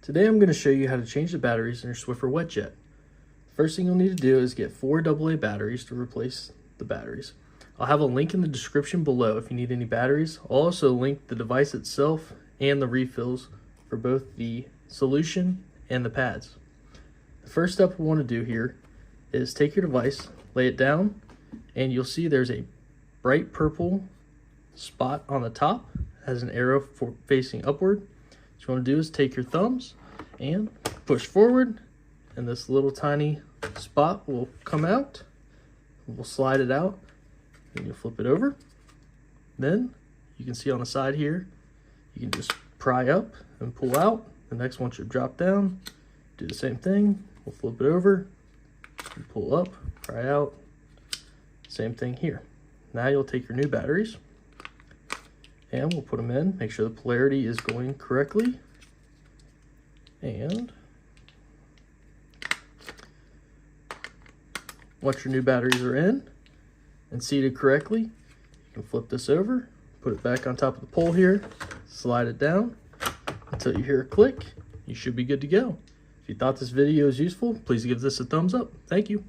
Today I'm going to show you how to change the batteries in your Swiffer WetJet. First thing you'll need to do is get 4 AA batteries to replace the batteries. I'll have a link in the description below if you need any batteries. I'll also link the device itself and the refills for both the solution and the pads. The first step we want to do here is take your device, lay it down, and you'll see there's a bright purple spot on the top, has an arrow facing upward. What you want to do is take your thumbs and push forward, and this little tiny spot will come out. We'll slide it out, and you'll flip it over. Then you can see on the side here, you can just pry up and pull out. The next one should drop down. Do the same thing. We'll flip it over and pull up, pry out. Same thing here. Now you'll take your new batteries and we'll put them in. Make sure the polarity is going correctly. And once your new batteries are in and seated correctly, you can flip this over, put it back on top of the pole here, slide it down until you hear a click. You should be good to go. If you thought this video was useful, please give this a thumbs up. Thank you.